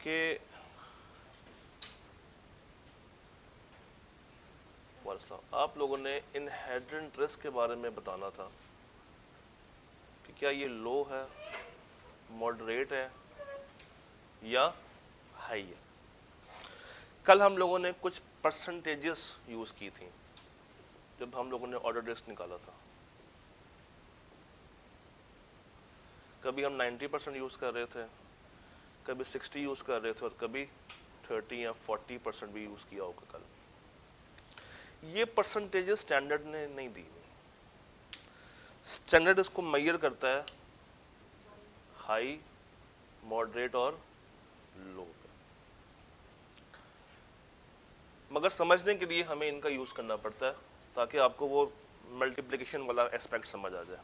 कि आप लोगों ने इनहेरेंट रिस्क के बारे में बताना था कि क्या ये लो है, मॉडरेट है या हाई है। कल हम लोगों ने कुछ परसेंटेजेस यूज की थी जब हम लोगों ने ऑर्डर रिस्क निकाला था। कभी हम 90% यूज कर रहे थे, कभी 60 यूज कर रहे थे और कभी 30 या 40% भी यूज किया होगा कल। ये परसेंटेजेस स्टैंडर्ड ने नहीं दी। स्टैंडर्ड इसको मेजर करता है हाई, मॉडरेट और लो पे, मगर समझने के लिए हमें इनका यूज करना पड़ता है ताकि आपको वो मल्टीप्लिकेशन वाला एस्पेक्ट समझ आ जाए।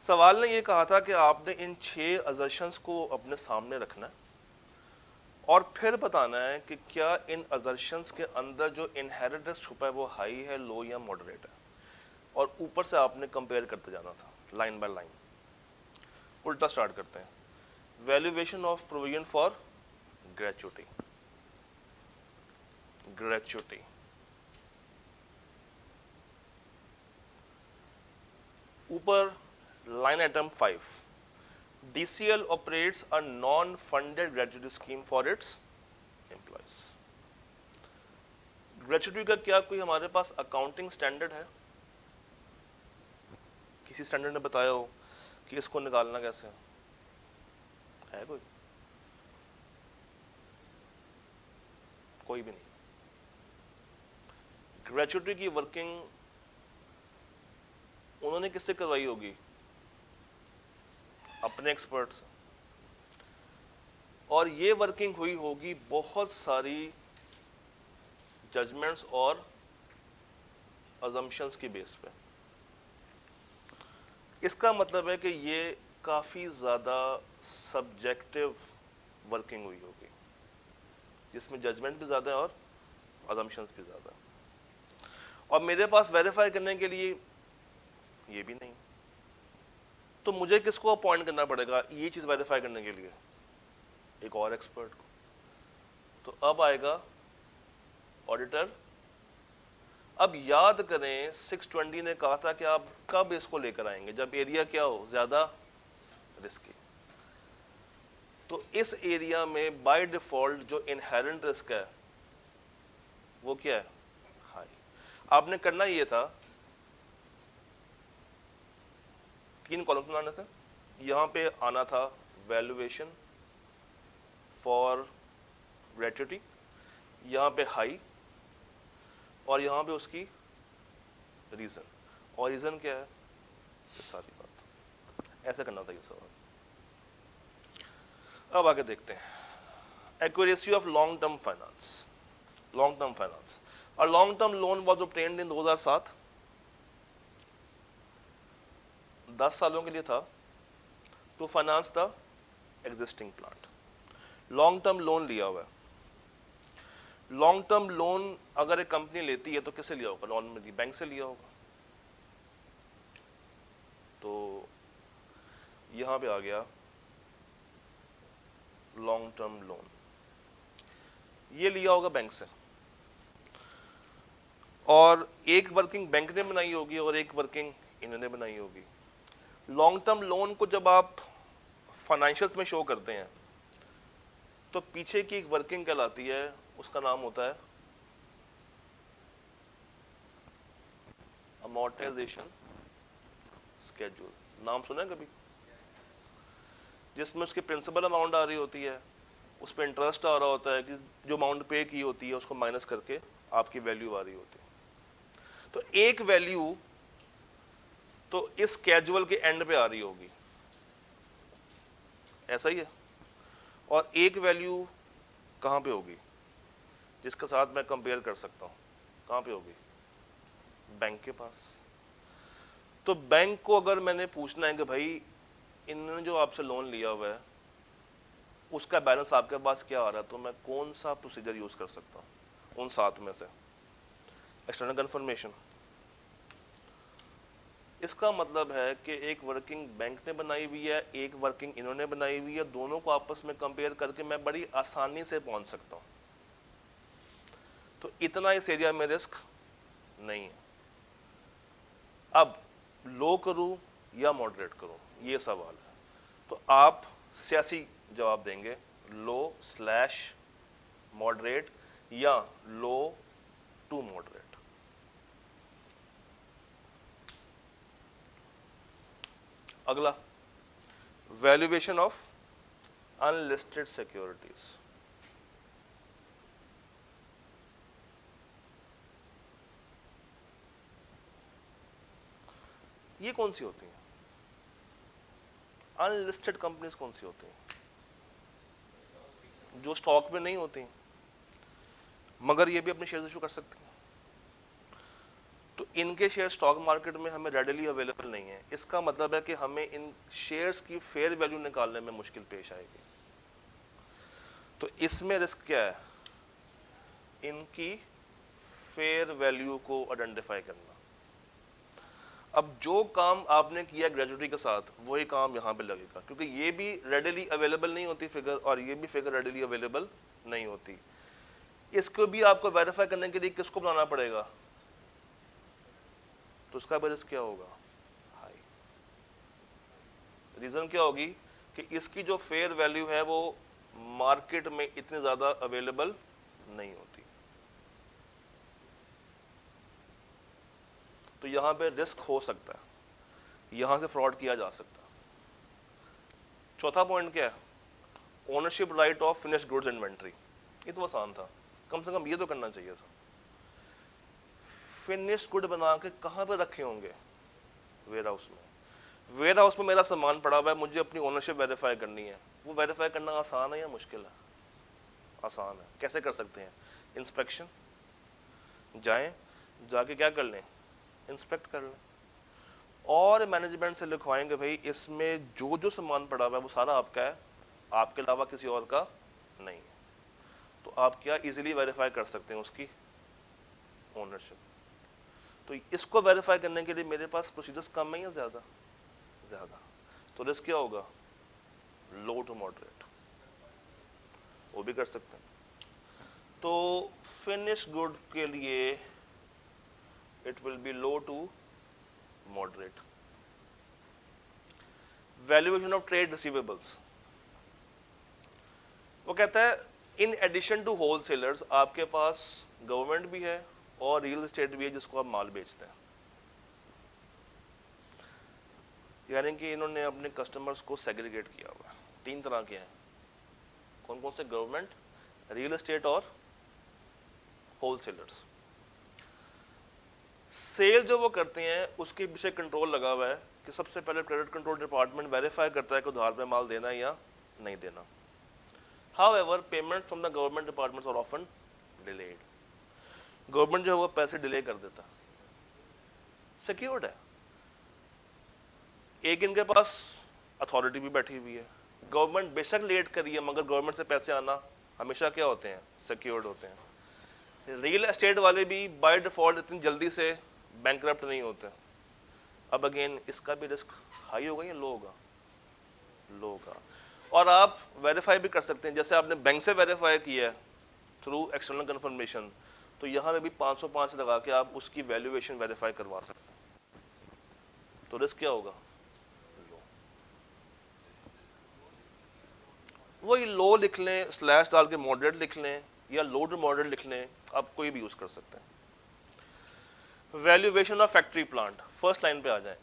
सवाल ने ये कहा था कि आपने इन 6 अजर्शंस को अपने सामने रखना है और फिर बताना है कि क्या इन अजर्शंस के अंदर जो इनहेरेंट रिस्क छुपा है वो हाई है, लो या मॉडरेट है, और ऊपर से आपने कंपेयर करते जाना था लाइन बाय लाइन। उल्टा स्टार्ट करते हैं। Valuation of provision for gratuity. Gratuity ऊपर line item 5, DCL operates a non-funded gratuity scheme for its employees। Gratuity का क्या कोई हमारे पास अकाउंटिंग स्टैंडर्ड है? किसी स्टैंडर्ड ने बताया हो कि इसको निकालना कैसे है? कोई? कोई भी नहीं। ग्रेचुटी की वर्किंग उन्होंने किससे करवाई होगी? अपने एक्सपर्ट से। और ये वर्किंग हुई होगी बहुत सारी जजमेंट्स और अजम्पशंस की बेस पे। इसका मतलब है कि ये काफी ज्यादा सब्जेक्टिव वर्किंग हुई होगी जिसमें जजमेंट भी ज्यादा है और अजम्पशंस भी ज्यादा है। और मेरे पास वेरीफाई करने के लिए ये भी नहीं, तो मुझे किसको अपॉइंट करना पड़ेगा ये चीज वेरीफाई करने के लिए? एक और एक्सपर्ट को। तो अब आएगा ऑडिटर। अब याद करें 620 ने कहा था कि आप कब इसको लेकर आएंगे? जब एरिया क्या हो? ज्यादा रिस्की। तो इस एरिया में बाय डिफॉल्ट जो इनहेरेंट रिस्क है वो क्या है? हाई। आपने करना ये था, 3 कॉलम बनाने थे। यहां पे आना था वैल्यूएशन फॉर ग्रेचुटी, यहां पे हाई, और यहां पे उसकी रीजन। और रीजन क्या है? ये सारी बात ऐसे करना था ये सवाल। अब आगे देखते हैं। Accuracy of long term finance. Long term finance, और long term loan was obtained in 2007। 10 सालों के लिए था to finance the existing plant. Long term loan लिया हुआ है। लॉन्ग टर्म लोन अगर एक कंपनी लेती है तो किससे लिया होगा? नॉर्मली बैंक से लिया होगा। तो यहां पे आ गया लॉन्ग टर्म लोन, ये लिया होगा बैंक से, और एक वर्किंग बैंक ने बनाई होगी और एक वर्किंग इन्होंने बनाई होगी। लॉन्ग टर्म लोन को जब आप फाइनेंशियल्स में शो करते हैं तो पीछे की एक वर्किंग कहलाती है, उसका नाम होता है अमोर्टाइजेशन स्केड्यूल। नाम सुना है कभी? जिसमें उसकी प्रिंसिपल अमाउंट आ रही होती है, उस पर इंटरेस्ट आ रहा होता है कि जो अमाउंट पे की होती है उसको माइनस करके आपकी वैल्यू आ रही होती है। तो एक वैल्यू तो इस कैजुअल के एंड पे आ रही होगी, ऐसा ही है। और एक वैल्यू कहां पे होगी जिसके साथ मैं कंपेयर कर सकता हूं? कहां पे होगी? बैंक के पास। तो बैंक को अगर मैंने पूछना है कि भाई इन्होंने जो आपसे लोन लिया हुआ है उसका बैलेंस आपके पास क्या आ रहा है, तो मैं कौन सा प्रोसीजर यूज कर सकता हूं उन 7 में से? एक्सटर्नल कंफर्मेशन, इसका मतलब है कि एक वर्किंग बैंक ने बनाई हुई है, एक वर्किंग इन्होंने बनाई हुई है, दोनों को आपस में कंपेयर करके मैं बड़ी आसानी से पहुंच सकता हूं। तो इतना इस एरिया में रिस्क नहीं है। अब लो करूं या मॉडरेट करूं, ये सवाल है। तो आप सियासी जवाब देंगे, लो स्लैश मॉडरेट या लो टू मॉडरेट। अगला, वैल्यूएशन ऑफ अनलिस्टेड सिक्योरिटीज। ये कौन सी होती हैं? अनलिस्टेड कंपनीज कौन सी होती हैं? जो स्टॉक में नहीं होती, मगर ये भी अपने शेयर इशू कर सकती हैं। तो इनके शेयर स्टॉक मार्केट में हमें रेडिली अवेलेबल नहीं है। इसका मतलब है कि हमें इन शेयर्स की फेयर वैल्यू निकालने में मुश्किल पेश आएगी। तो इसमें रिस्क क्या है? इनकी फेयर वैल्यू को आइडेंटिफाई करना। अब जो काम आपने किया ग्रेजुटी के साथ, वही काम यहां पे लगेगा, क्योंकि ये भी रेडिली अवेलेबल नहीं होती फिगर, और ये भी फिगर रेडिली अवेलेबल नहीं होती। इसको भी आपको वेरीफाई करने के लिए किसको बनाना पड़ेगा? तो उसका भी रिस्क क्या होगा? हाई। रीजन क्या होगी कि इसकी जो फेयर वैल्यू है वो मार्केट में इतनी ज्यादा अवेलेबल नहीं होती। तो यहां पे रिस्क हो सकता है, यहां से फ्रॉड किया जा सकता है। चौथा पॉइंट क्या है? Ownership right of finished goods inventory. ये तो आसान था, कम से कम ये तो करना चाहिए था। फिनिश्ड गुड बना के कहां पे रखे होंगे? वेयर हाउस में। वेयर हाउस में मेरा सामान पड़ा हुआ है, मुझे अपनी ओनरशिप वेरीफाई करनी है। वो वेरीफाई करना आसान है या मुश्किल है? आसान है। कैसे कर सकते हैं? इंस्पेक्शन, जाएं, जाके क्या कर लें? इंस्पेक्ट कर लें, और मैनेजमेंट से लिखवाएंगे भाई इसमें जो जो सामान पड़ा हुआ है वो सारा आपका है, आपके अलावा किसी और का नहीं है। तो आप क्या इजीली वेरीफाई कर सकते हैं उसकी ओनरशिप। तो इसको वेरीफाई करने के लिए मेरे पास प्रोसीजर्स कम है या ज्यादा? ज्यादा। तो रिस्क क्या होगा? लो टू मॉडरेट। वो भी कर सकते हैं। तो फिनिश गुड के लिए it will be low to moderate. Valuation of trade receivables, वो कहता है इन एडिशन टू होलसेलर्स आपके पास गवर्नमेंट भी है और रियल एस्टेट भी है जिसको आप माल बेचते हैं। यानी कि इन्होंने अपने कस्टमर्स को सेग्रीगेट किया हुआ है। तीन तरह के हैं। कौन कौन से? गवर्नमेंट, रियल एस्टेट और होलसेलर्स। सेल जो वो करते हैं उसके पीछे कंट्रोल लगा हुआ है कि सबसे पहले क्रेडिट कंट्रोल डिपार्टमेंट वेरीफाई करता है कि उधार पे माल देना है या नहीं देना। However payment from the government departments are often delayed. Government जो है वो पैसे डिले कर देता, सिक्योर्ड है। एक इनके पास अथॉरिटी भी बैठी हुई है। गवर्नमेंट बेशक लेट करी है मगर गवर्नमेंट से पैसे आना हमेशा क्या होते हैं? सिक्योर्ड होते हैं। रियल एस्टेट वाले भी बाय डिफॉल्ट इतनी जल्दी से बैंकरप्ट नहीं होते। अब अगेन इसका भी रिस्क हाई होगा या लो होगा? लो होगा। और आप वेरीफाई भी कर सकते हैं, जैसे आपने बैंक से वेरीफाई किया है थ्रू एक्सटर्नल कंफर्मेशन, तो यहां पे भी 505 लगा के आप उसकी वैल्यूएशन वेरीफाई करवा सकते हैं। तो रिस्क क्या होगा? वही लो लिख लें, स्लैश डाल के मॉडरेट लिख लें, या लो टू मॉडरेट लिख लें, आप कोई भी यूज कर सकते हैं। Valuation of factory plant, first line पे आ जाए।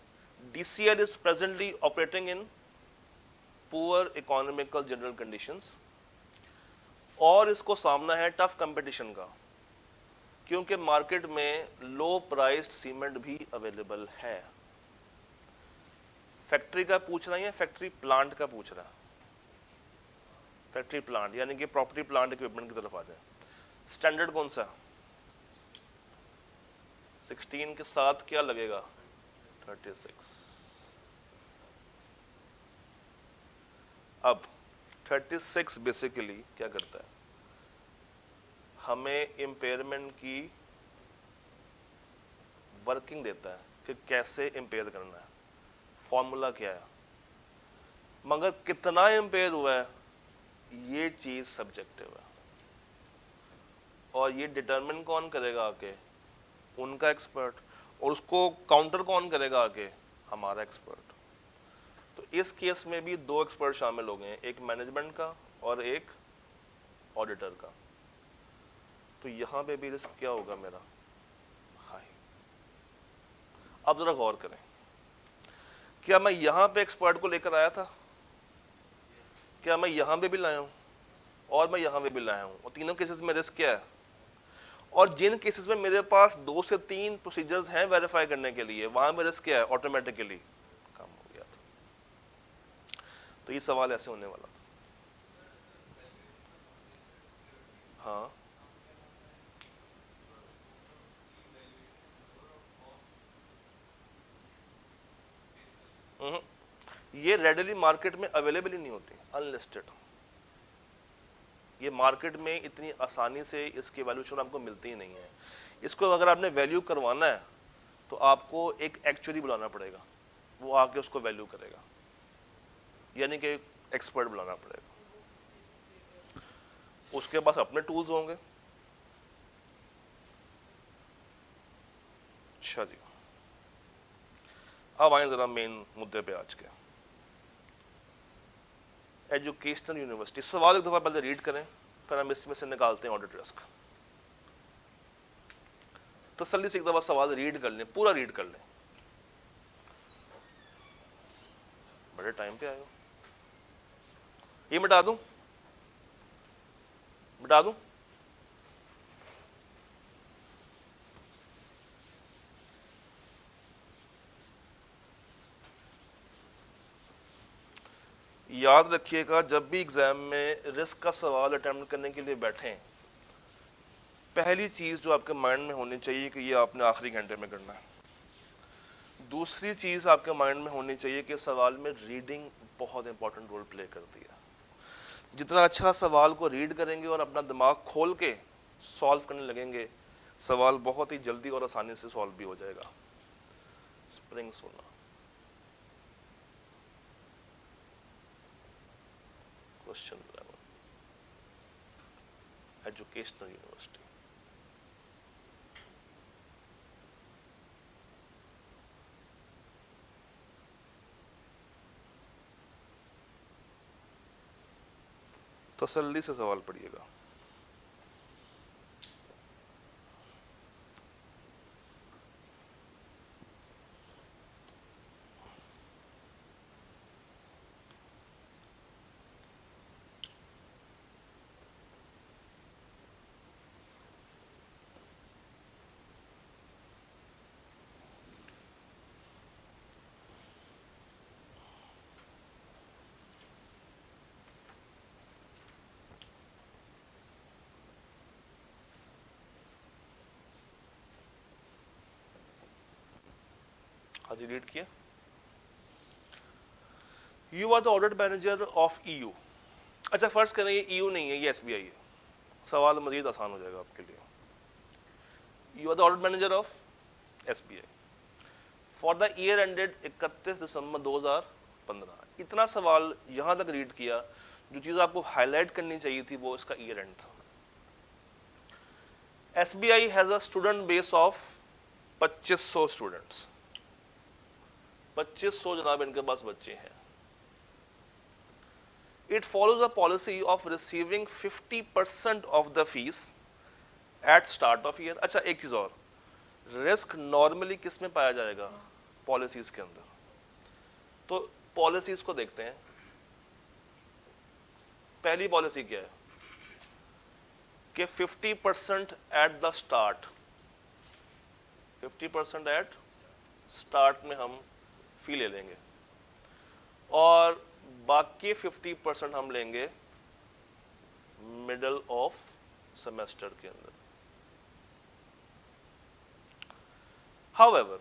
DCL is presently operating in poor economical general conditions, और इसको सामना है टफ कंपटीशन का, क्योंकि मार्केट में लो प्राइस्ड सीमेंट भी अवेलेबल है। फैक्ट्री का पूछ रहा है या फैक्ट्री प्लांट का पूछ रहा है? फैक्ट्री प्लांट, यानी कि प्रॉपर्टी प्लांट इक्विपमेंट की तरफ आ जाए। स्टैंडर्ड कौन सा? 16 के साथ क्या लगेगा? 36। अब 36 बेसिकली क्या करता है? हमें इम्पेयरमेंट की वर्किंग देता है कि कैसे इम्पेयर करना है, फॉर्मूला क्या है, मगर कितना इम्पेयर हुआ है ये चीज सब्जेक्टिव है, और ये डिटरमिन कौन करेगा आके, उनका एक्सपर्ट, और उसको काउंटर कौन करेगा आके, हमारा एक्सपर्ट। तो इस केस में भी दो एक्सपर्ट शामिल हो गए, एक मैनेजमेंट का और एक ऑडिटर का। तो यहां पे भी रिस्क क्या होगा मेरा, हाई। अब जरा गौर करें, क्या मैं यहां पे एक्सपर्ट को लेकर आया था, क्या मैं यहां पे भी लाया हूं, और मैं यहां पे भी लाया हूं, और तीनों केसेस में रिस्क क्या है, और जिन केसेस में मेरे पास 2 से 3 प्रोसीजर्स हैं वेरीफाई करने के लिए, वहां में रिस्क क्या है, ऑटोमेटिकली कम हो गया था। तो ये सवाल ऐसे होने वाला था। हाँ, ये रेडली मार्केट में अवेलेबल ही नहीं होती, अनलिस्टेड। ये मार्केट में इतनी आसानी से इसकी वैल्यूएशन आपको मिलती ही नहीं है। इसको अगर आपने वैल्यू करवाना है तो आपको एक एक्चुअली बुलाना पड़ेगा, वो आके उसको वैल्यू करेगा, यानी कि एक्सपर्ट बुलाना पड़ेगा, उसके पास अपने टूल्स होंगे। अच्छा जी, अब आए जरा मेन मुद्दे पे आज के, एजुकेशनल यूनिवर्सिटी। सवाल एक दफा पहले रीड करें, फिर हम इसमें से निकालते हैं ऑडिट रिस्क। तसल्ली से एक दफा सवाल रीड कर लें, पूरा रीड कर लें। बड़े टाइम पे आए हो, ये मिटा दूं, मिटा दूं? याद रखिएगा, जब भी एग्जाम में रिस्क का सवाल अटेम्प्ट करने के लिए बैठें, पहली चीज जो आपके माइंड में होनी चाहिए कि ये आपने आखिरी घंटे में करना है। दूसरी चीज आपके माइंड में होनी चाहिए कि सवाल में रीडिंग बहुत इंपॉर्टेंट रोल प्ले करती है। जितना अच्छा सवाल को रीड करेंगे और अपना दिमाग खोल के सॉल्व करने लगेंगे, सवाल बहुत ही जल्दी और आसानी से सॉल्व भी हो जाएगा। स्प्रिंग सोना, क्वेश्चन 11, एजुकेशनल यूनिवर्सिटी। तसल्ली से सवाल पढ़िएगा। हाँ जी, रीड किया। You are the audit manager of EU. अच्छा, फर्स्ट करें ये ईयू नहीं है, ये एसबीआई है। सवाल मजीद आसान हो जाएगा आपके लिए। You are the audit manager of SBI for the year ended 31 December 2015। इतना सवाल यहां तक रीड किया, जो चीज आपको हाईलाइट करनी चाहिए थी वो इसका ईयर एंड था। SBI has a student base of 2500 students. 2500 जनाब इनके पास बच्चे हैं। It follows a policy of receiving 50% of the fees at start of year। अच्छा, एक चीज और, रिस्क नॉर्मली किस में पाया जाएगा, पॉलिसीज के अंदर। तो पॉलिसीज को देखते हैं। पहली पॉलिसी क्या है कि 50% at the start, 50% at start में हम फी ले लेंगे, और बाकी 50% हम लेंगे मिडल ऑफ सेमेस्टर के अंदर। हाउएवर,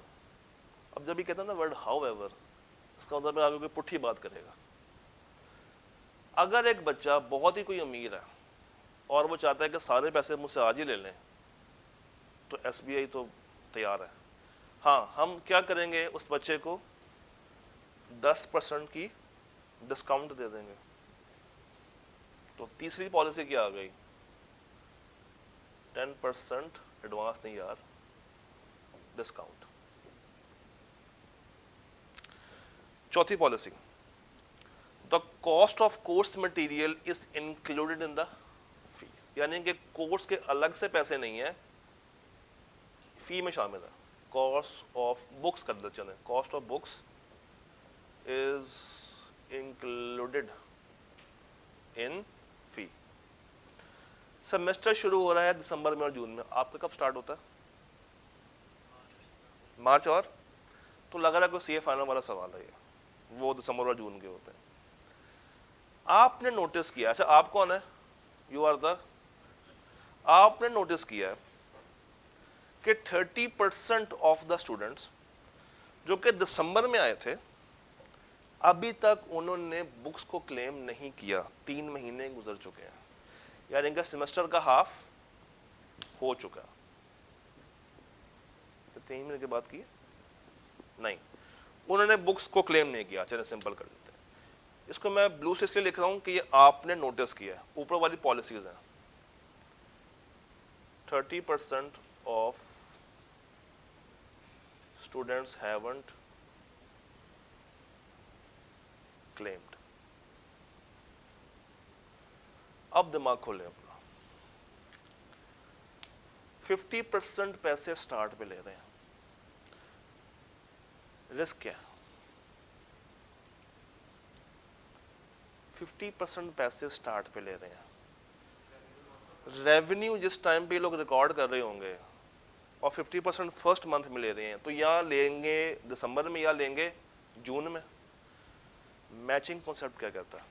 अब जब ये कहता है ना वर्ड हाउएवर, इसका मतलब आगे कोई पुट्ठी बात करेगा। अगर एक बच्चा बहुत ही कोई अमीर है और वो चाहता है कि सारे पैसे मुझसे आज ही ले लें, तो एसबीआई तो तैयार है। हाँ, हम क्या करेंगे, उस बच्चे को 10% की डिस्काउंट दे देंगे। तो तीसरी पॉलिसी क्या आ गई, 10% एडवांस नहीं यार, डिस्काउंट। चौथी policy, the cost of course material is included in the fees, यानी कि कोर्स के अलग से पैसे नहीं है, फी में शामिल है। कॉस्ट ऑफ बुक्स कर दे, चले, cost of books is included in fee. Semester शुरू हो रहा है दिसंबर में और जून में, आपका कब स्टार्ट होता है, मार्च, और तो लग रहा है कोई सीए फाइनल वाला सवाल है ये, वो दिसंबर और जून के होते हैं। आपने नोटिस किया, अच्छा आप कौन है, यू आर द, आपने नोटिस किया कि 30% ऑफ द स्टूडेंट्स जो कि दिसंबर में आए थे, अभी तक उन्होंने बुक्स को क्लेम नहीं किया। 3 महीने गुजर चुके हैं, यानी इनका सेमेस्टर का हाफ हो चुका। 3 महीने के बाद किए नहीं, उन्होंने बुक्स को क्लेम नहीं किया। चलिए सिंपल कर देते हैं इसको, मैं ब्लू से इसलिए लिख रहा हूं कि ये आपने नोटिस किया है, ऊपर वाली पॉलिसीज हैं। 30% ऑफ स्टूडेंट्स हैवंट क्लेम्ड। अब दिमाग खोलें अपना, 50% पैसे स्टार्ट पे ले रहे हैं, रिस्क क्या है, 50% पैसे स्टार्ट पे ले रहे हैं, रेवेन्यू जिस टाइम पे लोग रिकॉर्ड कर रहे होंगे और 50% फर्स्ट मंथ में ले रहे हैं, तो या लेंगे दिसंबर में या लेंगे जून में। मैचिंग कॉन्सेप्ट क्या कहता है,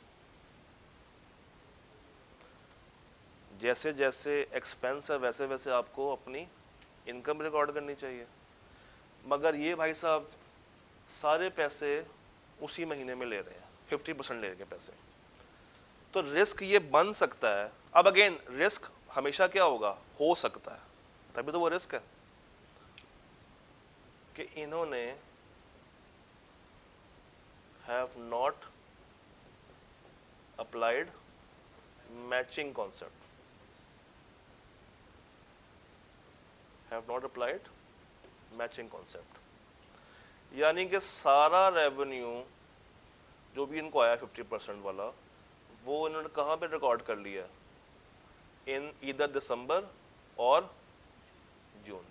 जैसे जैसे एक्सपेंस है वैसे वैसे आपको अपनी इनकम रिकॉर्ड करनी चाहिए। मगर ये भाई साहब सारे पैसे उसी महीने में ले रहे हैं, 50% ले रहे हैं पैसे, तो रिस्क ये बन सकता है। अब अगेन रिस्क हमेशा क्या होगा, हो सकता है, तभी तो वो रिस्क है कि इन्होंने have not applied matching concept, have not applied matching concept, यानी कि सारा रेवेन्यू जो भी इनको आया 50% वाला, वो इन्होंने कहाँ पे रिकॉर्ड कर लिया, इन ईदर दिसंबर और जून,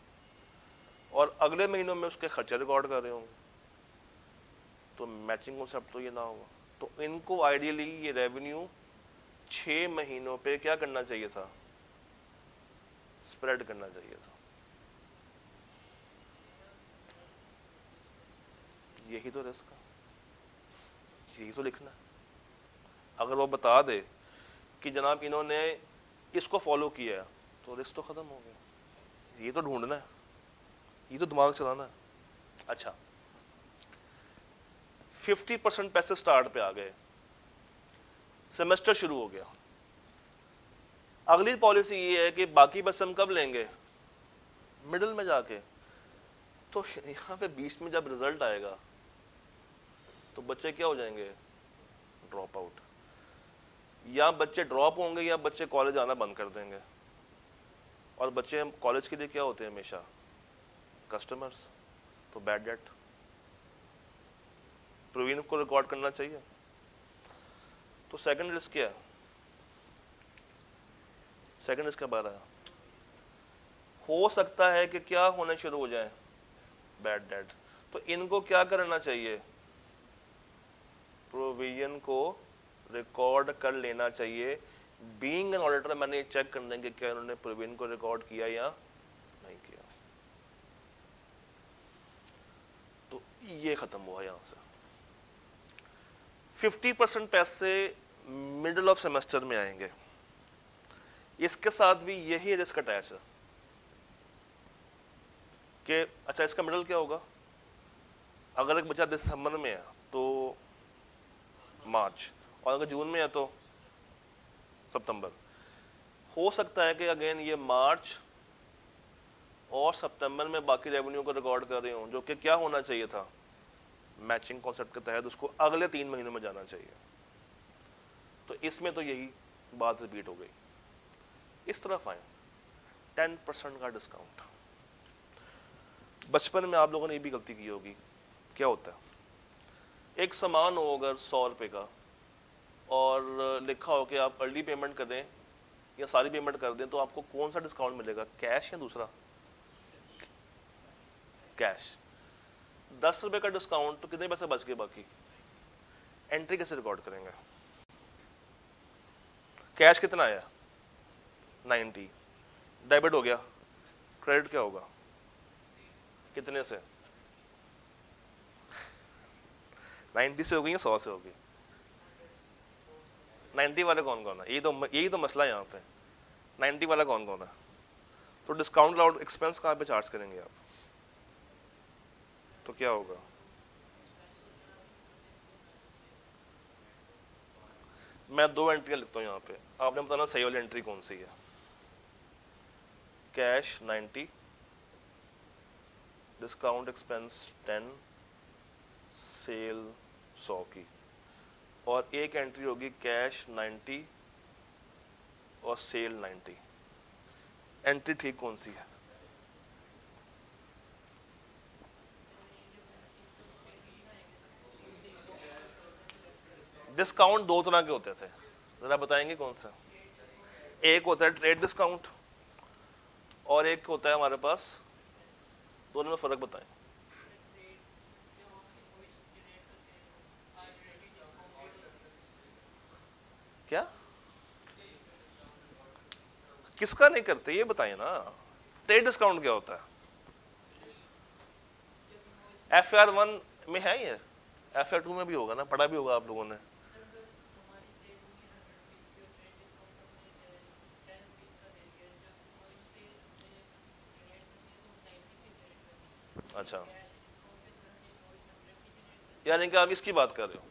और अगले महीनों में उसके खर्चे रिकॉर्ड कर रहे होंगे। तो मैचिंग कॉन्सेप्ट तो ये ना होगा। तो इनको आइडियली ये रेवेन्यू 6 महीनों पे क्या करना चाहिए था, स्प्रेड करना चाहिए था। यही तो रिस्क है, यही तो लिखना है। अगर वो बता दे कि जनाब इन्होंने इसको फॉलो किया है, तो रिस्क तो खत्म हो गया। ये तो ढूंढना है, ये तो दिमाग चलाना है। अच्छा, 50% पैसे स्टार्ट पे आ गए, सेमेस्टर शुरू हो गया। अगली पॉलिसी ये है कि बाकी पैसे हम कब लेंगे, मिडिल में जाके। तो यहाँ पे बीच में जब रिजल्ट आएगा तो बच्चे क्या हो जाएंगे, ड्रॉप आउट, या बच्चे ड्रॉप होंगे या बच्चे कॉलेज आना बंद कर देंगे। और बच्चे हम कॉलेज के लिए क्या होते हैं हमेशा, कस्टमर्स। तो बैड डेट, प्रोवीन को रिकॉर्ड करना चाहिए। तो सेकंड रिस्क क्या है, सेकंड रिस्क क्या बात है, हो सकता है कि क्या होने शुरू हो जाए, बैड डेट। तो इनको क्या करना चाहिए, प्रोविजन को रिकॉर्ड कर लेना चाहिए। बीइंग एन ऑडिटर मैंने चेक कर देंगे क्या इन्होंने प्रोविजन को रिकॉर्ड किया या नहीं किया। तो ये खत्म हुआ यहां से। 50% पैसे मिडिल ऑफ सेमेस्टर में आएंगे, इसके साथ भी यही रिस्क अटैच है कि अच्छा इसका मिडिल क्या होगा, अगर एक बच्चा दिसंबर में है तो मार्च, और अगर जून में है तो सितंबर। हो सकता है कि अगेन ये मार्च और सितंबर में बाकी रेवेन्यू को रिकॉर्ड कर रही हूँ, जो कि क्या होना चाहिए था, मैचिंग कॉन्सेप्ट के तहत उसको अगले 3 महीनों में जाना चाहिए। तो इसमें तो यही बात रिपीट हो गई। इस तरफ आए, 10% का डिस्काउंट। बचपन में आप लोगों ने ये भी गलती की होगी। क्या होता है, एक सामान हो अगर 100 रुपये का और लिखा हो कि आप अर्ली पेमेंट कर दें या सारी पेमेंट कर दें, तो आपको कौन सा डिस्काउंट मिलेगा, कैश या दूसरा? कैश। 10 रुपये का डिस्काउंट, तो कितने पैसे बच गए बाकी? एंट्री कैसे रिकॉर्ड करेंगे? कैश कितना आया? 90। डेबिट हो गया, क्रेडिट क्या होगा? कितने से? 90 से होगी या 100 से होगी? 90 वाले कौन कौन है? यही तो मसला है यहाँ पे। 90 वाला कौन कौन है? तो डिस्काउंट अलाउड एक्सपेंस कहाँ पे चार्ज करेंगे आप? तो क्या होगा? मैं 2 एंट्रियां लिखता हूँ यहाँ पे, आपने बताना सही वाली एंट्री कौन सी है। कैश 90, डिस्काउंट एक्सपेंस 10, सेल 100 की, और एक एंट्री होगी कैश 90 और सेल 90। एंट्री ठीक कौन सी है? डिस्काउंट 2 तरह के होते थे, जरा बताएंगे कौन सा? एक होता है ट्रेड डिस्काउंट और एक होता है हमारे पास, दोनों में फर्क बताएं। क्या? किसका नहीं करते ये बताइए ना। ट्रेड डिस्काउंट क्या होता है? FR1 में है ये, FR2 में भी होगा ना, पढ़ा भी होगा आप लोगों ने। अच्छा, यानी कि आप इसकी बात कर रहे हो,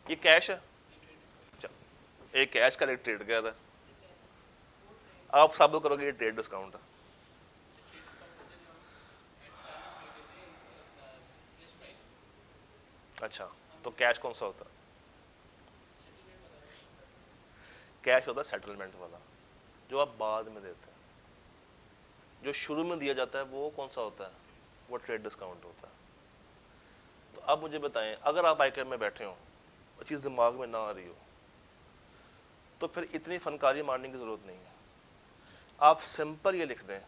ये कैश है। अच्छा, एक कैश का, एक ट्रेड कह रहा है, आप साबित करोगे ये ट्रेड डिस्काउंट है। अच्छा, तो कैश कौन सा होता है? कैश होता है सेटलमेंट वाला, जो आप बाद में देते हैं। जो शुरू में दिया जाता है वो कौन सा होता है? वो ट्रेड डिस्काउंट होता है। तो अब मुझे बताएं, अगर आप आईकैब में बैठे हो, वो चीज़ दिमाग में ना आ रही हो, तो फिर इतनी फनकारी मारने की ज़रूरत नहीं है। आप सिंपल ये लिख दें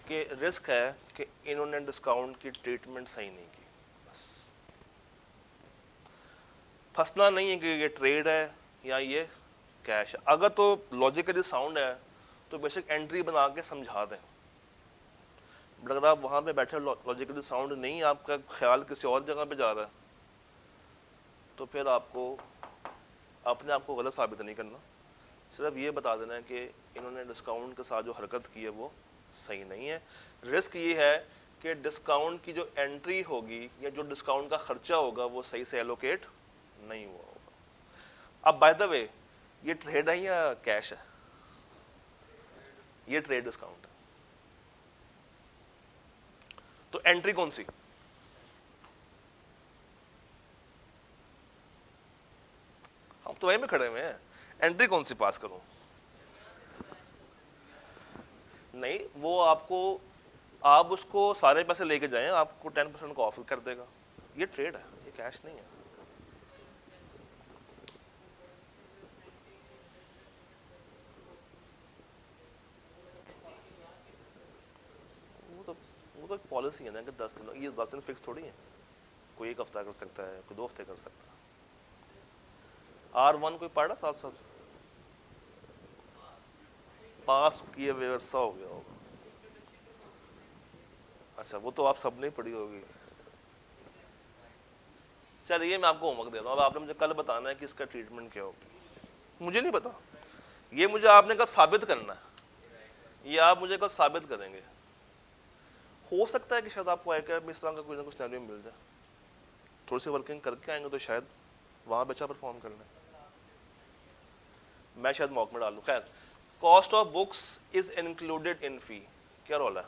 कि रिस्क है कि इन्होंने डिस्काउंट की ट्रीटमेंट सही नहीं की, बस। फंसना नहीं है कि ये ट्रेड है या ये कैश है। अगर तो लॉजिकली साउंड है तो बेशक एंट्री बना के समझा दें, बट अगर आप वहाँ पे बैठे लॉजिकली साउंड नहीं, आपका ख्याल किसी और जगह पे जा रहा है, तो फिर आपको अपने आप को गलत साबित नहीं करना, सिर्फ ये बता देना है कि इन्होंने डिस्काउंट के साथ जो हरकत की है वो सही नहीं है। रिस्क ये है कि डिस्काउंट की जो एंट्री होगी या जो डिस्काउंट का खर्चा होगा वो सही से एलोकेट नहीं हुआ होगा। अब बाय द वे, ये ट्रेड है या कैश है? ये ट्रेड डिस्काउंट है। तो एंट्री कौन सी? हम तो वहीं में खड़े हुए हैं, एंट्री कौन सी पास करूं? नहीं, वो आपको, आप उसको सारे पैसे लेके जाएं, आपको 10% का ऑफर कर देगा। ये ट्रेड है, ये कैश नहीं है। वो तो एक पॉलिसी है ना कि 10 दिन, ये 10 दिन फिक्स थोड़ी है, कोई एक हफ्ता कर सकता है, कोई 2 हफ्ते कर सकता है। R1 कोई पढ़ा साथ साथ? पास किए व्यवस्था हो गया होगा। अच्छा, वो तो आप सब ने पढ़ी होगी। चलिए, मैं आपको होमवर्क दे रहा हूँ, अब आपने मुझे कल बताना है कि इसका ट्रीटमेंट क्या होगी। मुझे नहीं पता, ये मुझे आपने कल साबित करना है, ये आप मुझे कल साबित करेंगे। हो सकता है कि शायद आपको आईकैब में इस तरह का कोई ना कुछ सिनेरियो मिल जाए, थोड़ी सी वर्किंग करके आएंगे तो शायद वहाँ पे अच्छा परफॉर्म कर लें। मैं शायद मॉक में डालूँ, खैर cost of books is included in fee, क्या रोल है?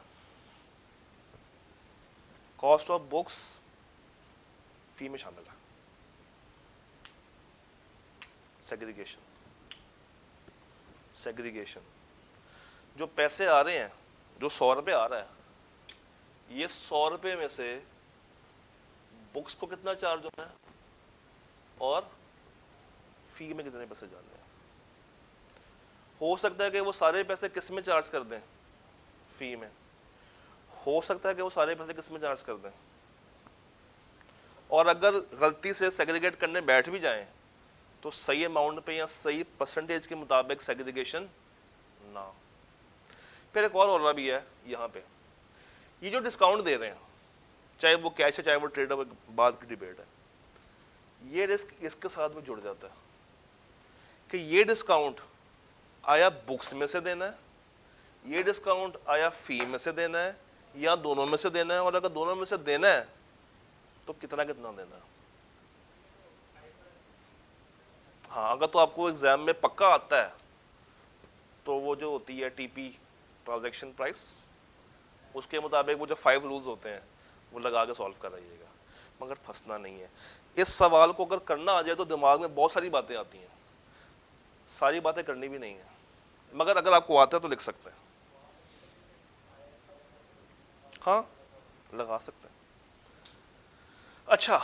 कॉस्ट ऑफ बुक्स फी में शामिल है। सेग्रीगेशन, सेग्रीगेशन, जो पैसे आ रहे हैं, जो 100 रुपये आ रहा है, ये 100 रुपये में से बुक्स को कितना चार्ज होना है और फी में कितने पैसे जाने हैं। हो सकता है कि वो सारे पैसे किस में चार्ज कर दें, फी में। हो सकता है कि वो सारे पैसे किस में चार्ज कर दें, और अगर गलती से सेग्रीगेट करने बैठ भी जाएं तो सही अमाउंट पे या सही परसेंटेज के मुताबिक सेग्रीगेशन ना। फिर एक और रोला भी है यहाँ पे, ये जो डिस्काउंट दे रहे हैं, चाहे वो कैश है चाहे वो ट्रेड है, बाद की डिबेट है, ये रिस्क इसके साथ में जुड़ जाता है कि ये डिस्काउंट आया बुक्स में से देना है, ये डिस्काउंट आया फी में से देना है, या दोनों में से देना है, और अगर दोनों में से देना है तो कितना कितना देना है। हाँ, अगर तो आपको एग्जाम में पक्का आता है तो वो जो होती है टीपी, ट्रांजैक्शन प्राइस, उसके मुताबिक वो जो 5 रूल्स होते हैं वो लगा के सॉल्व कराइएगा, मगर फंसना नहीं है। इस सवाल को अगर करना आ जाए तो दिमाग में बहुत सारी बातें आती हैं, सारी बातें करनी भी नहीं है, मगर अगर आपको आता है तो लिख सकते हैं। हाँ, लगा सकते हैं। अच्छा,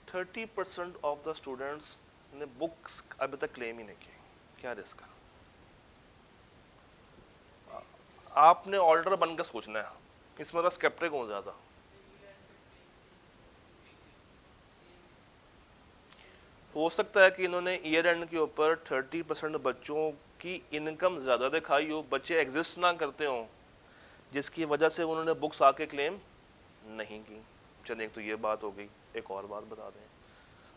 30% ऑफ द स्टूडेंट्स ने बुक्स अभी तक क्लेम ही नहीं की, क्या रिस्क है? आपने ऑर्डर बन के सोचना है, इसमें तो स्केप्टिक हो ज्यादा। हो सकता है कि इन्होंने ईयर एंड के ऊपर 30% बच्चों की इनकम ज्यादा दिखाई हो, बच्चे एग्जिस्ट ना करते हो, जिसकी वजह से उन्होंने बुक्स आके क्लेम नहीं की। चलिए, एक तो ये बात हो गई। एक और बात बता दें,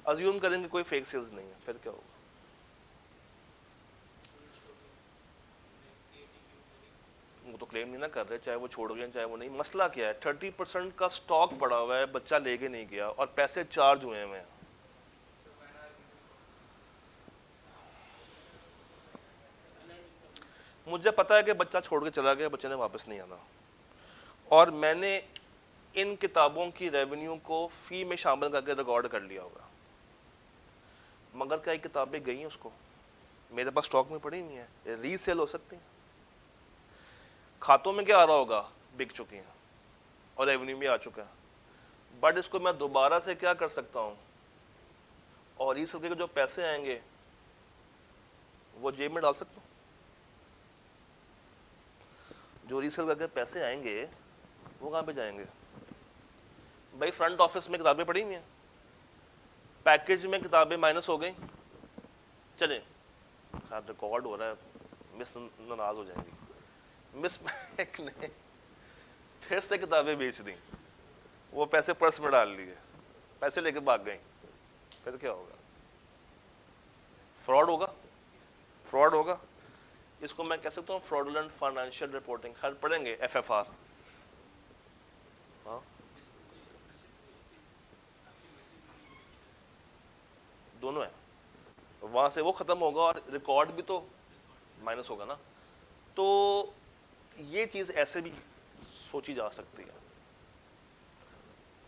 अज्यूम करेंगे कोई फेक सेल्स नहीं है, फिर क्या होगा? वो तो क्लेम नहीं ना कर रहे, चाहे वो छोड़ गए चाहे वो नहीं। मसला क्या है, 30% का स्टॉक पड़ा हुआ है, बच्चा लेके नहीं गया और पैसे चार्ज हुए हैं। मुझे पता है कि बच्चा छोड़ के चला गया, बच्चे ने वापस नहीं आना, और मैंने इन किताबों की रेवेन्यू को फी में शामिल करके रिकॉर्ड कर लिया होगा, मगर क्या किताबें गई हैं उसको? मेरे पास स्टॉक में पड़ी हुई हैं, रीसेल हो सकती हैं। खातों में क्या आ रहा होगा, बिक चुकी हैं और रेवेन्यू भी आ चुका है, बट इसको मैं दोबारा से क्या कर सकता हूं, और रीसेल के जो पैसे आएंगे वो जेब में डाल सकता हूं। जो रीसेल करके पैसे आएंगे वो कहां पे जाएंगे? भाई, फ्रंट ऑफिस में किताबें पड़ी हुई हैं, पैकेज में किताबें माइनस हो गई, चले रिकॉर्ड हो रहा है, मिस नाराज हो जाएंगी, मिस बैंक ने फिर से किताबें बेच दी, वो पैसे पर्स में डाल लिए, पैसे लेके भाग गई, फिर क्या होगा? फ्रॉड होगा, फ्रॉड होगा। इसको मैं कह सकता हूँ फ्रॉडुलेंट फाइनेंशियल रिपोर्टिंग। हर पढ़ेंगे FFR। हाँ, दोनों है, वहां से वो खत्म होगा और रिकॉर्ड भी तो माइनस होगा ना। तो ये चीज ऐसे भी सोची जा सकती है।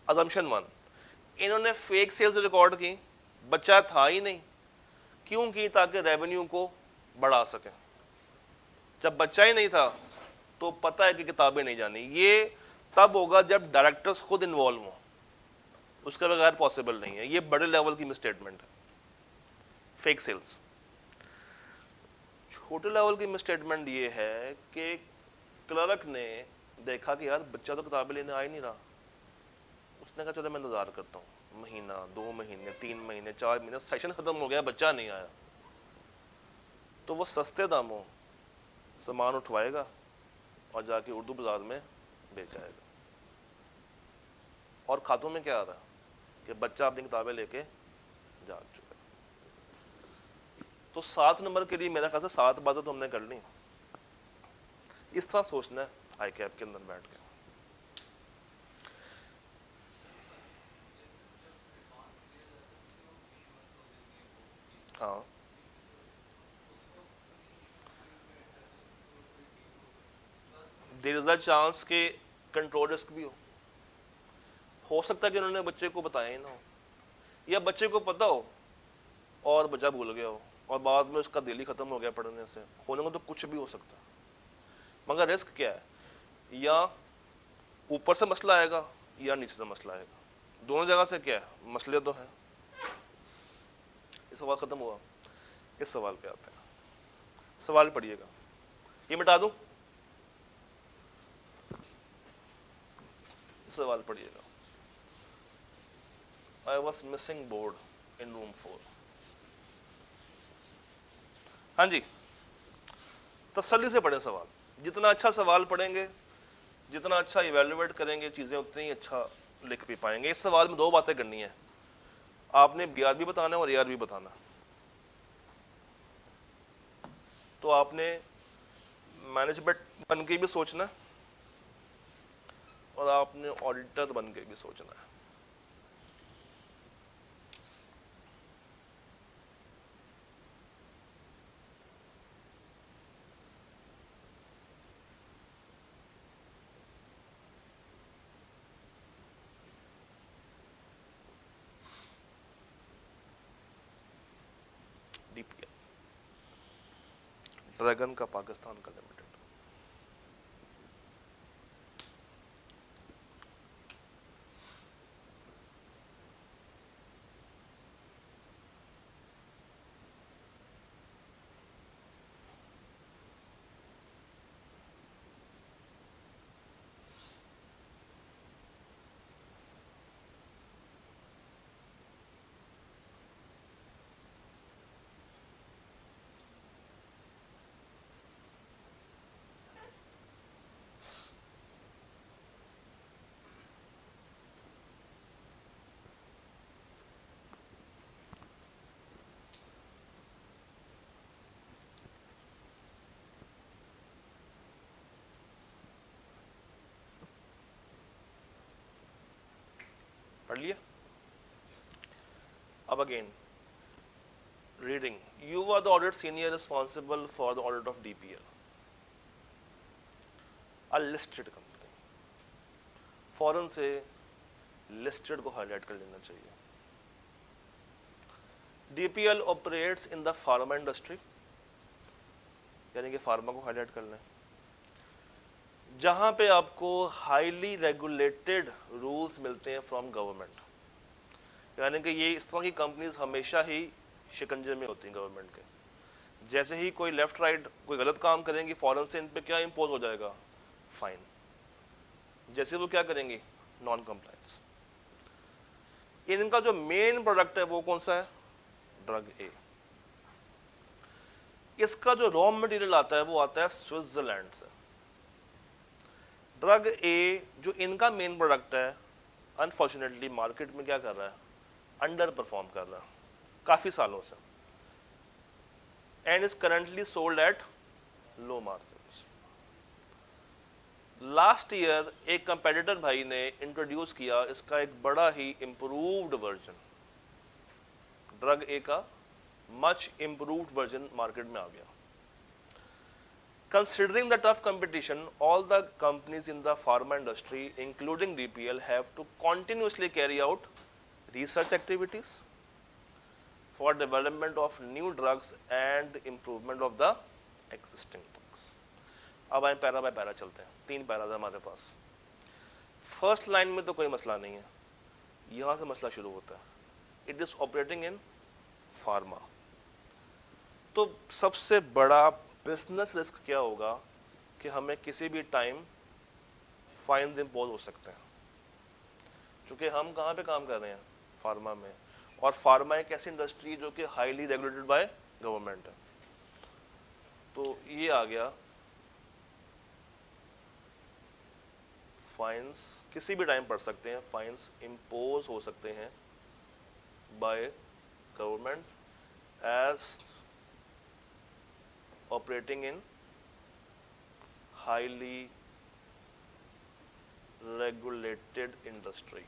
अजम्पशन 1, इन्होंने फेक सेल्स रिकॉर्ड की, बच्चा था ही नहीं, क्यों की? ताकि रेवेन्यू को बढ़ा सके। जब बच्चा ही नहीं था तो पता है कि किताबें नहीं जानी। ये तब होगा जब डायरेक्टर्स खुद इन्वॉल्व हो, उसके बगैर पॉसिबल नहीं है। ये बड़े लेवल की मिसस्टेटमेंट है, फेक सेल्स। छोटे लेवल की मिसस्टेटमेंट ये है कि क्लर्क ने देखा कि यार बच्चा तो किताबें लेने आ ही नहीं रहा, उसने कहा चलो मैं इंतजार करता हूँ, महीना, 2 महीने, 3 महीने, 4 महीने, सेशन खत्म हो गया, बच्चा नहीं आया, तो वो सस्ते दामों सामान उठवाएगा और जाके उर्दू बाजार में बेच आएगा। और खातों में क्या आ रहा है कि बच्चा अपनी किताबें लेके जा चुका है। तो 7 नंबर के लिए मेरा ख्याल से 7 बातें तो हमने कर ली। इस तरह सोचना है आई कैप के अंदर बैठ के। हाँ, देयर इज अ चांस कि कंट्रोल रिस्क भी हो सकता है कि उन्होंने बच्चे को बताया ही ना हो, या बच्चे को पता हो और बच्चा भूल गया हो और बाद में उसका दिल ही खत्म हो गया पढ़ने से। होने को तो कुछ भी हो सकता है, मगर रिस्क क्या है, या ऊपर से मसला आएगा या नीचे से मसला आएगा, दोनों जगह से क्या है मसले तो हैं। ये सवाल खत्म हुआ, इस सवाल पे आते हैं। सवाल पढ़िएगा, ये मिटा दूं, सवाल पढ़िएगा। I was missing board in room 4। हाँ जी, तसल्ली से पढ़ें सवाल। जितना अच्छा सवाल पढ़ेंगे, जितना अच्छा इवेल्युएट करेंगे चीजें, उतनी अच्छा लिख भी पाएंगे। इस सवाल में दो बातें करनी है, आपने BR भी बताना है और AR भी बताना है। तो आपने मैनेजमेंट बन के भी सोचना है और आपने ऑडिटर बन के भी सोचना है। DPL, ड्रैगन का पाकिस्तान का लिमिटेड। पढ़ लिया? अब again reading, you are the audit senior responsible for the audit of DPL, a listed company। फौरन से लिस्टेड को हाईलाइट कर लेना चाहिए। DPL operates in the pharma industry, यानी कि फार्मा को हाईलाइट करना है, जहां पे आपको हाईली रेगुलेटेड रूल्स मिलते हैं फ्रॉम गवर्नमेंट। यानी कि ये इस तरह की कंपनीज हमेशा ही शिकंजे में होती हैं गवर्नमेंट के। जैसे ही कोई लेफ्ट राइट कोई गलत काम करेंगी, फौरन से इन पे क्या इंपोज हो जाएगा, फाइन। जैसे वो क्या करेंगी, नॉन कंप्लायंस। इनका जो मेन प्रोडक्ट है वो कौन सा है, ड्रग ए। इसका जो रॉ मटेरियल आता है वो आता है स्विट्जरलैंड से। ड्रग ए जो इनका मेन प्रोडक्ट है, अनफॉर्चुनेटली मार्केट में क्या कर रहा है, अंडर परफॉर्म कर रहा है काफी सालों से, and is currently sold at low margins. Last year एक कंपेटिटर भाई ने इंट्रोड्यूस किया इसका एक बड़ा ही इंप्रूव्ड वर्जन, ड्रग ए का मच इंप्रूव्ड वर्जन मार्केट में आ गया। Considering the tough competition, all the companies in the pharma industry, including DPL, have to continuously carry out research activities for development of new drugs and improvement of the existing drugs। अब आए para bye para चलते हैं, 3 para है हमारे पास। First line में तो कोई मसला नहीं है, यहां से मसला शुरू होता है। It is operating in pharma. तो सबसे बड़ा बिजनेस रिस्क क्या होगा कि हमें किसी भी टाइम फाइन्स इंपोज हो सकते हैं, क्योंकि हम कहाँ पे काम कर रहे हैं, फार्मा में, और फार्मा एक ऐसी इंडस्ट्री जो कि हाईली रेगुलेटेड बाय गवर्नमेंट है। तो ये आ गया, फाइन्स किसी भी टाइम पड़ सकते हैं, फाइन्स इंपोज हो सकते हैं by government as operating in highly regulated industry।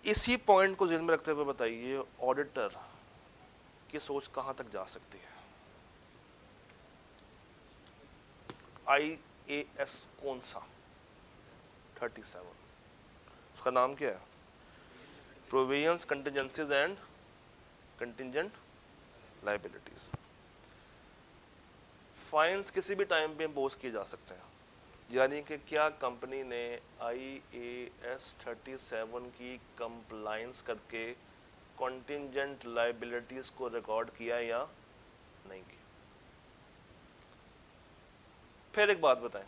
इसी पॉइंट को ध्यान में रखते हुए बताइए ऑडिटर की सोच कहां तक जा सकती है। IAS कौन सा? 37, उसका नाम क्या है? Provisions, contingencies and contingent liabilities. Fines किसी भी टाइम पे इम्पोज किए जा सकते हैं, यानी कि क्या कंपनी ने IAS 37 की कंप्लायंस करके कंटिजेंट लाइबिलिटीज को रिकॉर्ड किया या नहीं किया? फिर एक बात बताएं,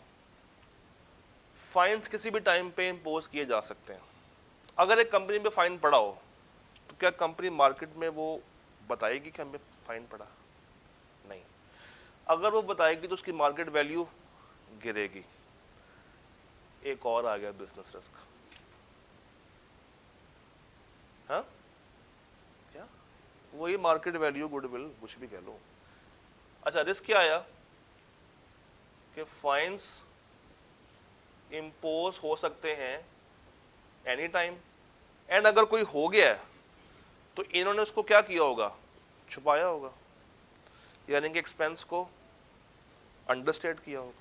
फाइन्स किसी भी टाइम पे इम्पोज किए जा सकते हैं। अगर एक कंपनी पे फाइन पड़ा हो तो क्या कंपनी मार्केट में वो बताएगी कि हमें फाइन पड़ा? नहीं। अगर वो बताएगी तो उसकी मार्केट वैल्यू गिरेगी। एक और आ गया बिजनेस रिस्क। हाँ, क्या? वही मार्केट वैल्यू, गुडविल, कुछ भी कह लो। अच्छा, रिस्क क्या आया कि फाइन्स इम्पोज हो सकते हैं एनी टाइम, एंड अगर कोई हो गया है तो इन्होंने उसको क्या किया होगा? छुपाया होगा, यानी कि एक्सपेंस को अंडरस्टेट किया होगा।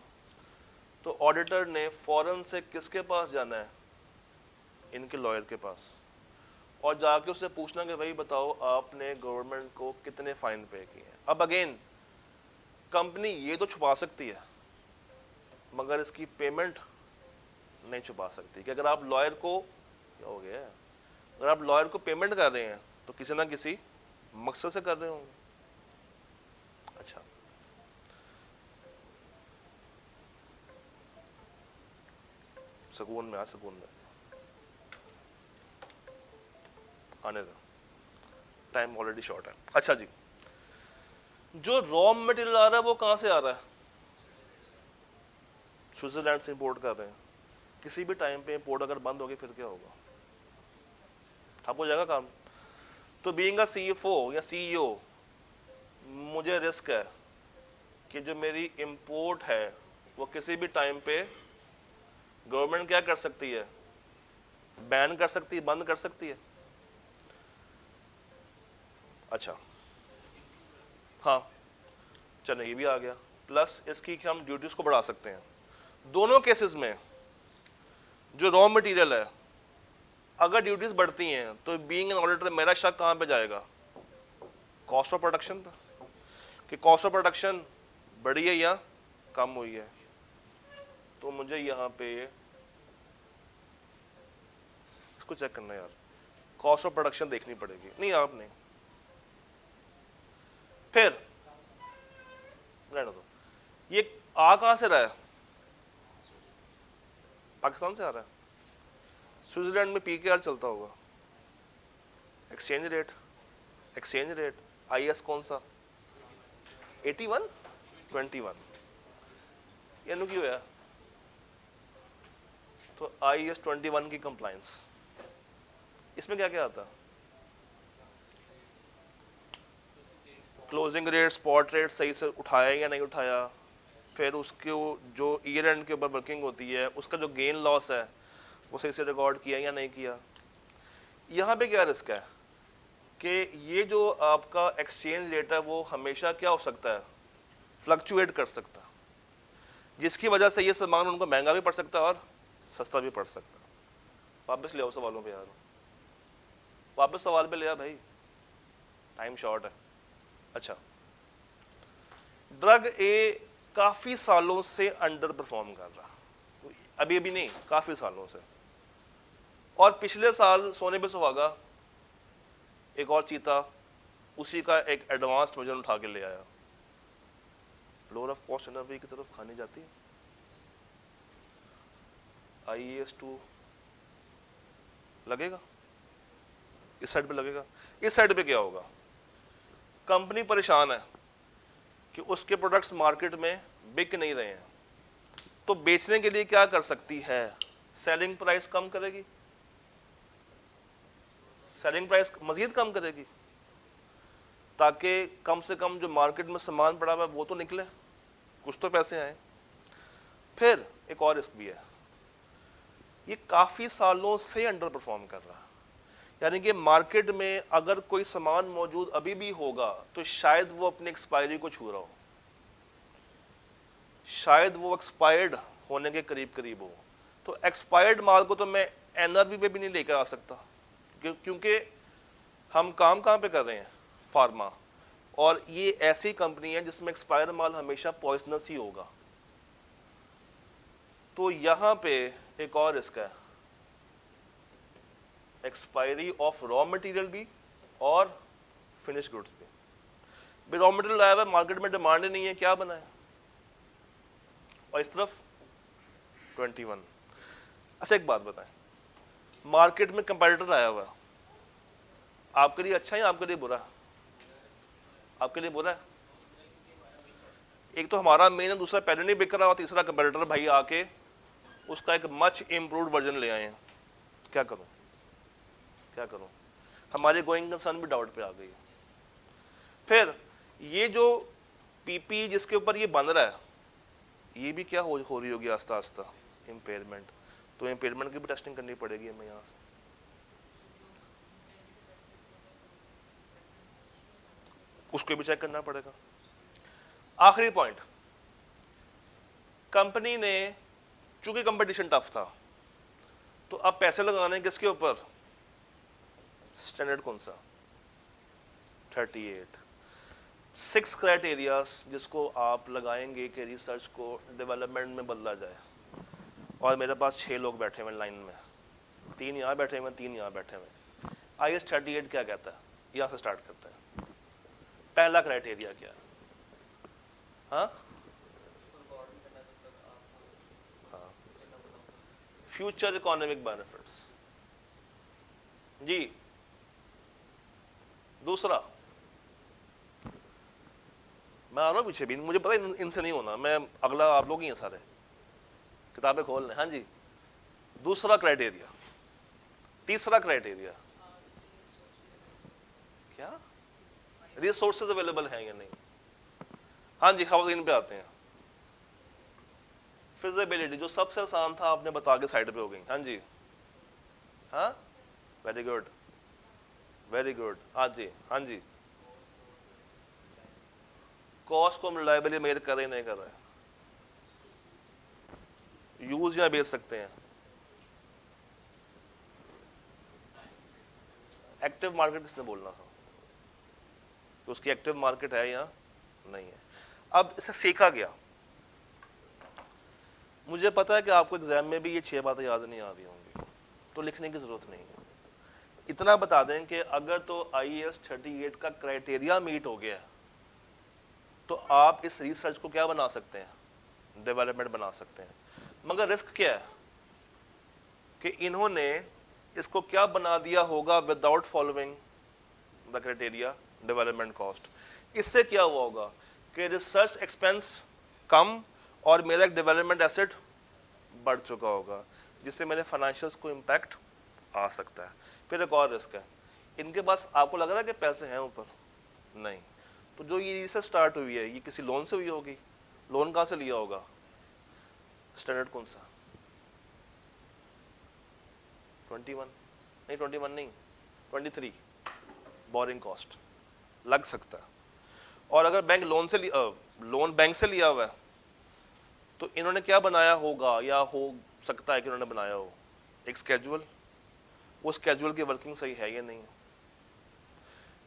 तो ऑडिटर ने फौरन से किसके पास जाना है? इनके लॉयर के पास, और जाके उससे पूछना कि भाई बताओ आपने गवर्नमेंट को कितने फाइन पे किए हैं। अब अगेन कंपनी ये तो छुपा सकती है मगर इसकी पेमेंट नहीं छुपा सकती कि अगर आप लॉयर को, क्या हो गया, अगर आप लॉयर को पेमेंट कर रहे हैं तो किसी ना किसी मकसद से कर रहे होंगे। अच्छा, सुकून में आ, सुकून में आने दो, टाइम ऑलरेडी शॉर्ट है। अच्छा जी, जो रॉ मटेरियल आ रहा है वो कहां से आ रहा है? स्विट्जरलैंड से इंपोर्ट कर रहे हैं। किसी भी टाइम पे इंपोर्ट अगर बंद हो गई फिर क्या होगा? ठप हो जाएगा काम। तो बीइंग अ CFO या CEO, मुझे रिस्क है कि जो मेरी इंपोर्ट है वो किसी भी टाइम पे गवर्नमेंट क्या कर सकती है? बैन कर सकती है, बंद कर सकती है। अच्छा, हाँ, चलो ये भी आ गया। प्लस इसकी कि हम ड्यूटीज को बढ़ा सकते हैं। दोनों केसेस में जो रॉ मटेरियल है, अगर ड्यूटीज बढ़ती हैं तो बीइंग एन ऑडिटर मेरा शक कहां पे जाएगा? कॉस्ट ऑफ प्रोडक्शन पर, कि कॉस्ट ऑफ प्रोडक्शन बढ़ी है या कम हुई है। तो मुझे यहाँ पे इसको चेक करना है यार, कॉस्ट ऑफ प्रोडक्शन देखनी पड़ेगी। नहीं आपने, फिर रहने दो। ये आ कहां से रहा है? पाकिस्तान से आ रहा है। स्विट्जरलैंड में PKR चलता होगा, exchange rate. Exchange rate IAS कौन सा? 81 21 यानी क्यों है? तो IAS 21 की कंप्लायंस, इसमें क्या क्या आता? क्लोजिंग रेट, स्पॉट रेट सही से उठाया या नहीं उठाया, फिर उसके जो ईयर एंड के ऊपर वर्किंग होती है उसका जो गेन लॉस है वो सही से रिकॉर्ड किया या नहीं किया। यहाँ पे क्या रिस्क है कि ये जो आपका एक्सचेंज रेट है वो हमेशा क्या हो सकता है? फ्लक्चुएट कर सकता है, जिसकी वजह से ये सामान उनको महंगा भी पड़ सकता है और सस्ता भी पड़ सकता है। वापस ले आओ सवालों पे यार, वापस सवाल पे ले आ भाई, टाइम शॉर्ट है। अच्छा, ड्रग ए काफी सालों से अंडर परफॉर्म कर रहा, अभी अभी नहीं, काफी सालों से। और पिछले साल सोने पे सुहागा एक और चीता उसी का एक एडवांस्ड वर्जन उठा के ले आया। लोअर ऑफ कॉस्ट एनर्जी की तरफ खानी जाती है। IAS 2 लगेगा, इस साइड पे लगेगा। इस साइड पे क्या होगा? कंपनी परेशान है कि उसके प्रोडक्ट्स मार्केट में बिक नहीं रहे हैं, तो बेचने के लिए क्या कर सकती है? सेलिंग प्राइस कम करेगी, सेलिंग प्राइस मजीद कम करेगी ताकि कम से कम जो मार्केट में सामान पड़ा हुआ है वो तो निकले, कुछ तो पैसे आए। फिर एक और रिस्क भी है, ये काफी सालों से अंडर परफॉर्म कर रहा है, यानी कि मार्केट में अगर कोई सामान मौजूद अभी भी होगा तो शायद वो अपनी एक्सपायरी को छू रहा हो, शायद वो एक्सपायर्ड होने के करीब करीब हो, तो एक्सपायर्ड माल को तो मैं एनआरवी पे भी नहीं लेकर आ सकता, क्योंकि हम काम कहाँ पे कर रहे हैं, फार्मा, और ये ऐसी कंपनी है जिसमें एक्सपायर्ड माल हमेशा पॉइजनस ही होगा। तो यहां पे एक और रिस्क है, एक्सपायरी ऑफ रॉ मटेरियल भी और फिनिश गुड्स भी रॉ मटेरियल आया हुआ है, मार्केट में डिमांड ही नहीं है, क्या बनाए। और इस तरफ 21। अच्छा एक बात बताएं, मार्केट में कंपेटिटर आया हुआ है, आपके लिए अच्छा है या आपके लिए बुरा है? आपके लिए बुरा है। एक तो हमारा मेन है, दूसरा पहले नहीं बिक रहा, और तीसरा कंपेटिटर भाई आके उसका एक मच इम्प्रूव्ड वर्जन ले आए हैं। क्या करूं, क्या करूं? हमारी गोइंग कंसर्न भी डाउट पे आ गई है। फिर ये जो पीपी जिसके ऊपर ये बन रहा है, ये भी क्या हो रही होगी आस्ता आस्ता, इम्पेयरमेंट। तो इम्पेयरमेंट की भी टेस्टिंग करनी पड़ेगी हमें यहाँ से, उसको भी चेक करना पड़ेगा। आखिरी पॉइंट, कंपनी ने, चूंकि कंपटीशन टफ था, तो अब पैसे लगाने किसके ऊपर, स्टैंडर्ड कौन सा, 38। 6 क्राइटेरियाज जिसको आप लगाएंगे कि रिसर्च को डेवलपमेंट में बदला जाए। और मेरे पास 6 लोग बैठे हुए लाइन में, 3 यहाँ बैठे हुए, 3 यहाँ बैठे हुए। IS 38 क्या कहता है, यहाँ से स्टार्ट करता है। पहला क्राइटेरिया क्या है? हाँ, फ्यूचर इकोनॉमिक बेनिफिट्स जी। दूसरा, मैं आ रहा हूँ पीछे भी, मुझे पता है इनसे नहीं होना, मैं अगला आप लोग ही हैं सारे, किताबें खोल लें। हाँ जी, दूसरा क्राइटेरिया। तीसरा क्राइटेरिया क्या, रिसोर्सेज अवेलेबल हैं या नहीं। हाँ जी, खवातीन पे आते हैं। फिजिबिलिटी जो सबसे आसान था आपने बता के साइड पे हो गई। हाँ जी, हाँ, वेरी गुड, वेरी गुड। हाँ जी, हाँ जी, कॉस्ट को रिलायबली मेजर कर रहे नहीं कर रहे, यूज या बेच सकते हैं। एक्टिव मार्केट किसने बोलना था, तो उसकी एक्टिव मार्केट है या नहीं है। अब इसे सीखा गया, मुझे पता है कि आपको एग्जाम में भी ये 6 बातें याद नहीं आ रही होंगी, तो लिखने की जरूरत नहीं है। इतना बता दें कि अगर तो IAS 38 का क्राइटेरिया मीट हो गया तो आप इस रिसर्च को क्या बना सकते हैं, डेवलपमेंट बना सकते हैं। मगर रिस्क क्या है कि इन्होंने इसको क्या बना दिया होगा without following the criteria, development cost. इससे क्या हुआ होगा कि रिसर्च एक्सपेंस कम और मेरा एक डेवलपमेंट एसेट बढ़ चुका होगा, जिससे मेरे फाइनेंशियल्स को इम्पैक्ट आ सकता है। फिर एक और रिस्क है, इनके पास आपको लग रहा है कि पैसे हैं ऊपर, नहीं, तो जो ये रिसर्च स्टार्ट हुई है ये किसी लोन से हुई होगी। लोन कहाँ से लिया होगा, स्टैंडर्ड कौन सा, 21 नहीं, 21 नहीं, 23 बोरिंग कॉस्ट लग सकता है। और अगर बैंक लोन से लोन बैंक से लिया हुआ है तो इन्होंने क्या बनाया होगा, या हो सकता है कि इन्होंने बनाया हो एक स्केड्यूल, वो स्केड्यूल की वर्किंग सही है या नहीं।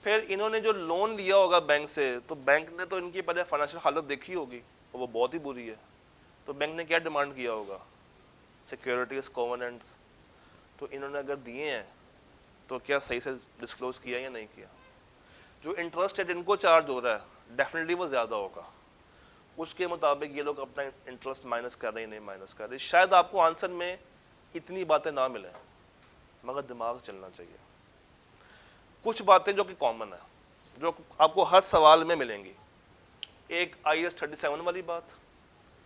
फिर इन्होंने जो लोन लिया होगा बैंक से, तो बैंक ने तो इनकी पहले फाइनेंशियल हालत देखी होगी और वो बहुत ही बुरी है, तो बैंक ने क्या डिमांड किया होगा, सिक्योरिटीज, कोवेनेंट्स। तो इन्होंने अगर दिए हैं तो क्या सही से डिस्क्लोज किया या नहीं किया। जो इंटरेस्ट रेट इनको चार्ज हो रहा है डेफिनेटली वो ज़्यादा होगा, उसके मुताबिक ये लोग अपना इंटरेस्ट माइनस कर रहे हैं, नहीं माइनस कर रहे। शायद आपको आंसर में इतनी बातें ना मिले, मगर दिमाग चलना चाहिए। कुछ बातें जो कि कॉमन है, जो आपको हर सवाल में मिलेंगी। एक IAS 37 वाली बात,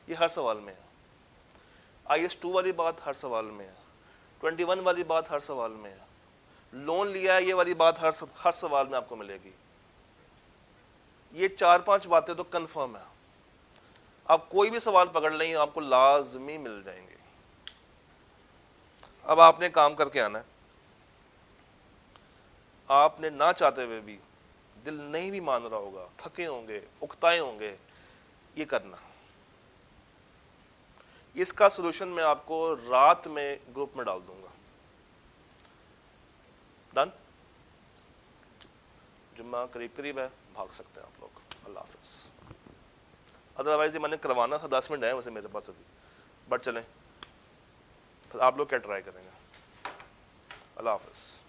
ये हर सवाल में है। IAS 2 वाली बात हर सवाल में है। 21 वाली बात हर सवाल में है। लोन लिया है ये वाली बात हर सवाल में आपको मिलेगी। ये 4-5 बातें तो कंफर्म है, आप कोई भी सवाल पकड़ लें आपको लाजमी मिल जाएंगे। अब आपने काम करके आना है, आपने ना चाहते हुए भी, दिल नहीं भी मान रहा होगा, थके होंगे, उकताए होंगे, ये करना। इसका सोल्यूशन मैं आपको रात में ग्रुप में डाल दूंगा। डन। जुम्मा करीब करीब है, भाग सकते हैं आप लोग। अल्लाह हाफिज। अदरवाइज ये मैंने करवाना था, 10 मिनट है वैसे मेरे पास अभी, बट चलें, फिर आप लोग क्या ट्राई करेंगे। अल्लाह हाफिज।